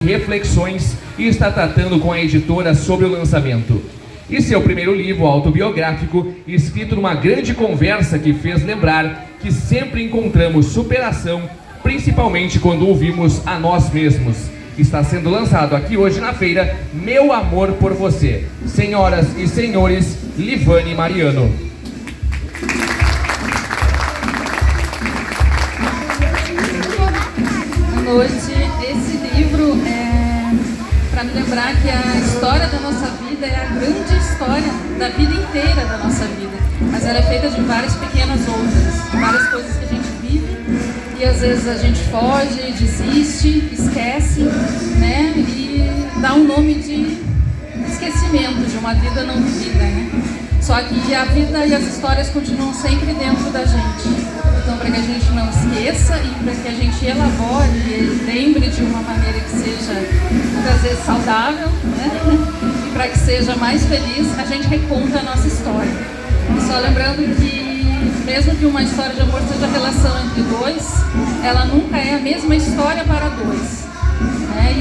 reflexões e está tratando com a editora sobre o lançamento. E seu primeiro livro autobiográfico, escrito numa grande conversa que fez lembrar que sempre encontramos superação, principalmente quando ouvimos a nós mesmos. Está sendo lançado aqui hoje na feira, Meu Amor por Você. Senhoras e senhores, Livane Mariano. Boa noite. Esse livro é para me lembrar que a história da nossa vida é a grande história da vida inteira da nossa vida. Mas ela é feita de várias pequenas outras, várias coisas que a gente vive e às vezes a gente foge, desiste, esquece, né? E dá um nome de esquecimento de uma vida não vivida, né? Só que a vida e as histórias continuam sempre dentro da gente. Então, para que a gente não esqueça e para que a gente elabore e lembre de uma maneira que seja, muitas vezes, saudável, né? E para que seja mais feliz, a gente reconta a nossa história. E só lembrando que, mesmo que uma história de amor seja relação entre dois, ela nunca é a mesma história para dois.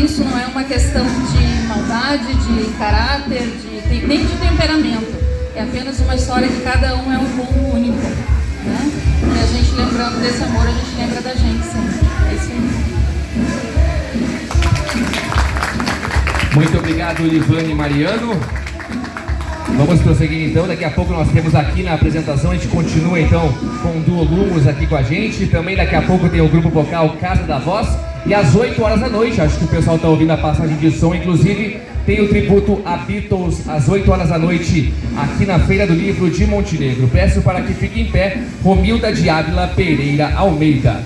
Isso não é uma questão de maldade, de caráter, nem de temperamento. É apenas uma história que cada um é um mundo único, né? E a gente lembrando desse amor, a gente lembra da gente sempre. É isso aí. Muito obrigado, Livane Mariano. Vamos prosseguir então, daqui a pouco nós temos aqui na apresentação, a gente continua então com o Duo Lumos aqui com a gente. Também daqui a pouco tem o grupo vocal Casa da Voz. E às 8 horas da noite, acho que o pessoal está ouvindo a passagem de som, inclusive tem o tributo a Beatles às 8 horas da noite aqui na Feira do Livro de Montenegro. Peço para que fique em pé Romilda de Ávila Pereira Almeida.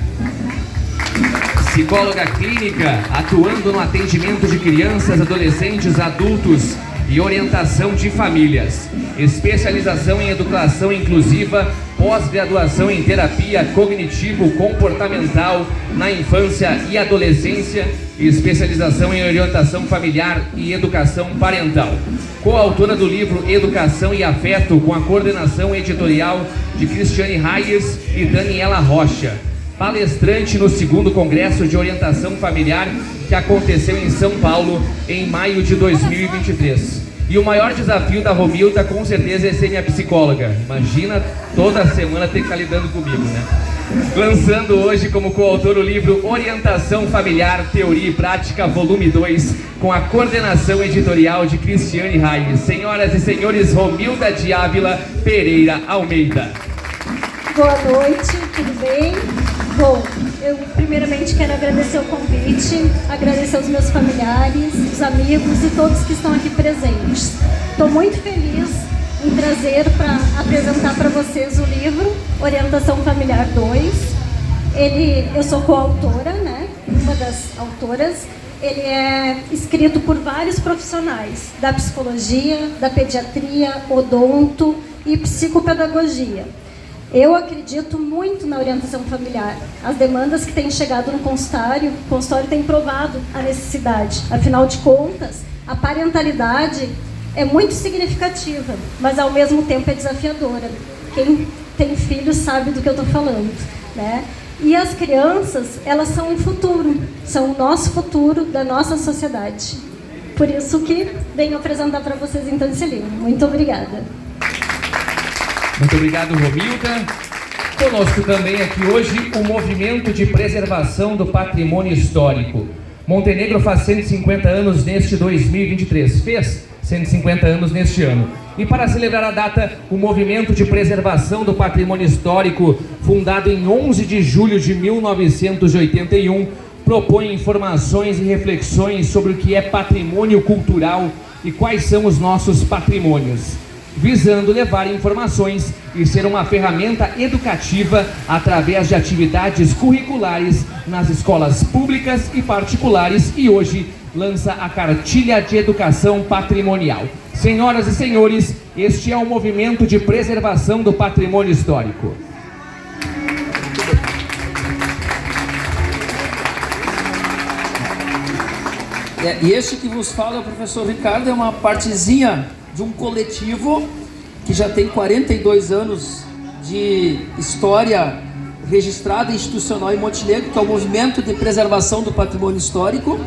Psicóloga clínica, atuando no atendimento de crianças, adolescentes, adultos e orientação de famílias. Especialização em educação inclusiva, pós-graduação em terapia cognitivo-comportamental na infância e adolescência e especialização em orientação familiar e educação parental. Coautora do livro Educação e Afeto, com a coordenação editorial de Cristiane Reyes e Daniela Rocha. Palestrante no 2º Congresso de Orientação Familiar, que aconteceu em São Paulo em maio de 2023. E o maior desafio da Romilda, com certeza, é ser minha psicóloga. Imagina toda semana ter que estar lidando comigo, né? Lançando hoje como coautor o livro Orientação Familiar, Teoria e Prática, volume 2, com a coordenação editorial de Cristiane Reyes. Senhoras e senhores, Romilda de Ávila Pereira Almeida. Boa noite, tudo bem? Bom, eu primeiramente quero agradecer o convite, agradecer aos meus familiares, os amigos e todos que estão aqui presentes. Estou muito feliz em trazer para apresentar para vocês o livro Orientação Familiar 2. Eu sou coautora, né? Uma das autoras. Ele é escrito por vários profissionais da psicologia, da pediatria, odonto e psicopedagogia. Eu acredito muito na orientação familiar. As demandas que têm chegado no consultório, o consultório tem provado a necessidade. Afinal de contas, a parentalidade é muito significativa, mas ao mesmo tempo é desafiadora. Quem tem filhos sabe do que eu estou falando, né? E as crianças, elas são o futuro, são o nosso futuro da nossa sociedade. Por isso que venho apresentar para vocês então esse livro. Muito obrigada. Muito obrigado, Romilda. Conosco também aqui hoje o Movimento de Preservação do Patrimônio Histórico. Montenegro faz 150 anos neste 2023. Fez 150 anos neste ano. E para celebrar a data, o Movimento de Preservação do Patrimônio Histórico, fundado em 11 de julho de 1981, propõe informações e reflexões sobre o que é patrimônio cultural e quais são os nossos patrimônios, visando levar informações e ser uma ferramenta educativa através de atividades curriculares nas escolas públicas e particulares, e hoje lança a Cartilha de Educação Patrimonial. Senhoras e senhores, este é o Movimento de Preservação do Patrimônio Histórico. E este que vos fala, o professor Ricardo, é uma partezinha de um coletivo que já tem 42 anos de história registrada institucional em Montenegro, que é o Movimento de Preservação do Patrimônio Histórico,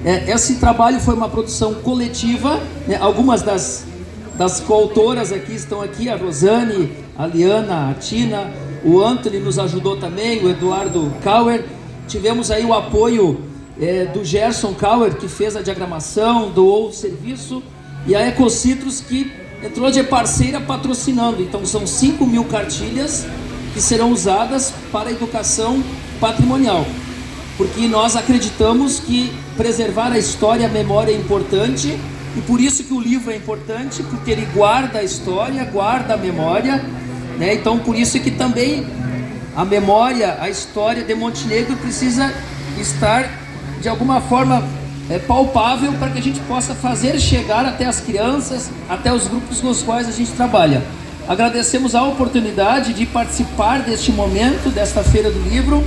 Esse trabalho foi uma produção coletiva, né? Algumas das coautoras aqui estão aqui, a Rosane, a Liana, a Tina, o Anthony nos ajudou também, o Eduardo Kauer. Tivemos aí o apoio do Gerson Kauer, que fez a diagramação, doou o serviço, e a Ecocitrus, que entrou de parceira patrocinando. Então são 5.000 cartilhas que serão usadas para a educação patrimonial, porque nós acreditamos que preservar a história e a memória é importante, e por isso que o livro é importante, porque ele guarda a história, guarda a memória, né? Então por isso que também a memória, a história de Montenegro precisa estar de alguma forma palpável, para que a gente possa fazer chegar até as crianças, até os grupos com os quais a gente trabalha. Agradecemos a oportunidade de participar deste momento, desta Feira do Livro,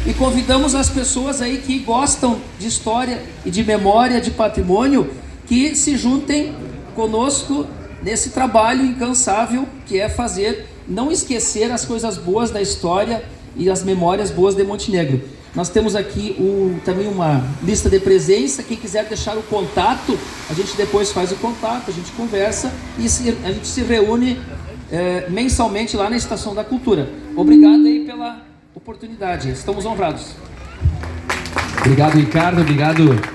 e convidamos as pessoas aí que gostam de história e de memória, de patrimônio, que se juntem conosco nesse trabalho incansável que é fazer, não esquecer as coisas boas da história e as memórias boas de Montenegro. Nós temos aqui também uma lista de presença. Quem quiser deixar o contato, a gente depois faz o contato, a gente conversa e a gente se reúne mensalmente lá na Estação da Cultura. Obrigado aí pela oportunidade, estamos honrados. Obrigado, Ricardo, obrigado